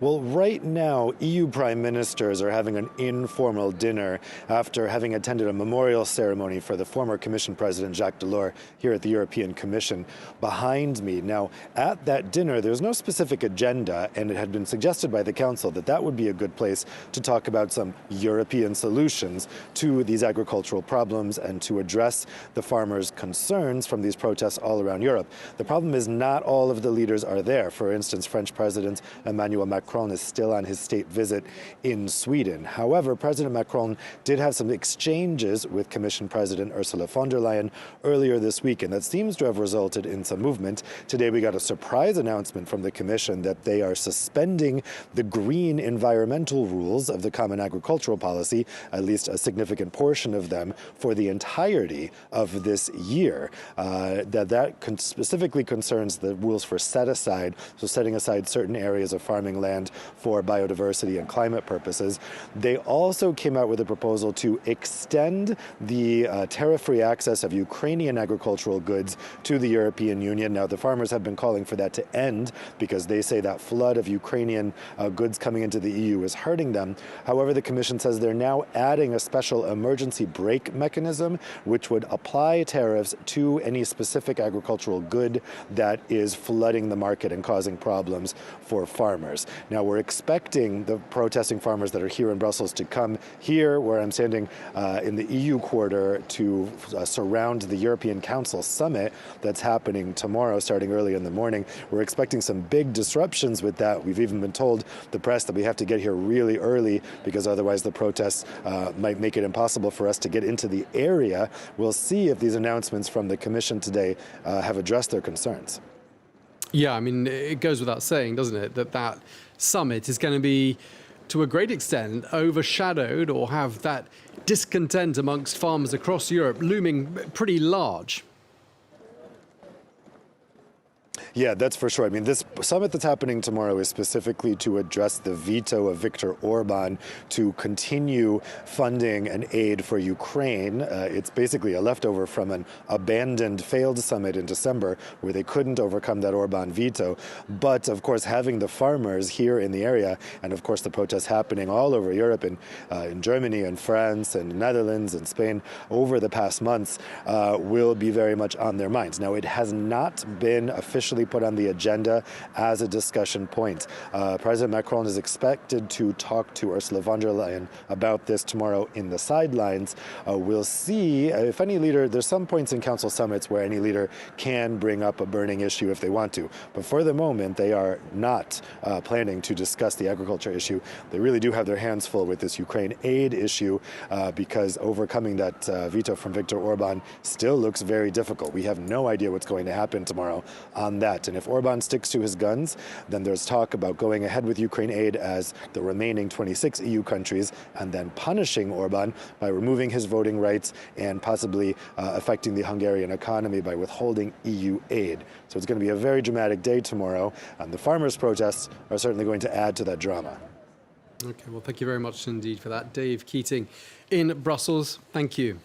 Well, right now, EU prime ministers are having an informal dinner after having attended a memorial ceremony for the former Commission President Jacques Delors here at the European Commission behind me. Now, at that dinner, there's no specific agenda, and it had been suggested by the Council that that would be a good place to talk about some European solutions to these agricultural problems and to address the farmers' concerns from these protests all around Europe. The problem is not all of the leaders are there. For instance, French President Emmanuel Macron is still on his state visit in Sweden. However, President Macron did have some exchanges with Commission President Ursula von der Leyen earlier this week, and that seems to have resulted in some movement. Today we got a surprise announcement from the Commission that they are suspending the green environmental rules of the Common Agricultural Policy, at least a significant portion of them, for the entirety of this year. That specifically concerns the rules for set-aside, so setting aside certain areas of farming land for biodiversity and climate purposes. They also came out with a proposal to extend the tariff-free access of Ukrainian agricultural goods to the European Union. Now, the farmers have been calling for that to end because they say that flood of Ukrainian goods coming into the EU is hurting them. However, the Commission says they're now adding a special emergency brake mechanism which would apply tariffs to any specific agricultural good that is flooding the market and causing problems for farmers. Now, we're expecting the protesting farmers that are here in Brussels to come here, where I'm standing in the EU quarter, to surround the European Council summit that's happening tomorrow, starting early in the morning. We're expecting some big disruptions with that. We've even been told, the press, that we have to get here really early because otherwise the protests might make it impossible for us to get into the area. We'll see if these announcements from the Commission today have addressed their concerns. Yeah, I mean, it goes without saying, doesn't it, that summit is going to be, to a great extent, overshadowed or have that discontent amongst farmers across Europe looming pretty large. Yeah, that's for sure. I mean, this summit that's happening tomorrow is specifically to address the veto of Viktor Orban to continue funding and aid for Ukraine. It's basically a leftover from an abandoned, failed summit in December where they couldn't overcome that Orban veto. But, of course, having the farmers here in the area, and, of course, the protests happening all over Europe, in Germany and France and Netherlands and Spain over the past months, will be very much on their minds. Now, it has not been officially put on the agenda as a discussion point. President Macron is expected to talk to Ursula von der Leyen about this tomorrow in the sidelines. We'll see if any leader, there's some points in council summits where any leader can bring up a burning issue if they want to. But for the moment, they are not planning to discuss the agriculture issue. They really do have their hands full with this Ukraine aid issue because overcoming that veto from Viktor Orban still looks very difficult. We have no idea what's going to happen tomorrow on that. And if Orban sticks to his guns, then there's talk about going ahead with Ukraine aid as the remaining 26 EU countries and then punishing Orban by removing his voting rights and possibly affecting the Hungarian economy by withholding EU aid. So it's going to be a very dramatic day tomorrow, and the farmers' protests are certainly going to add to that drama. Okay, well, thank you very much indeed for that. Dave Keating in Brussels, thank you.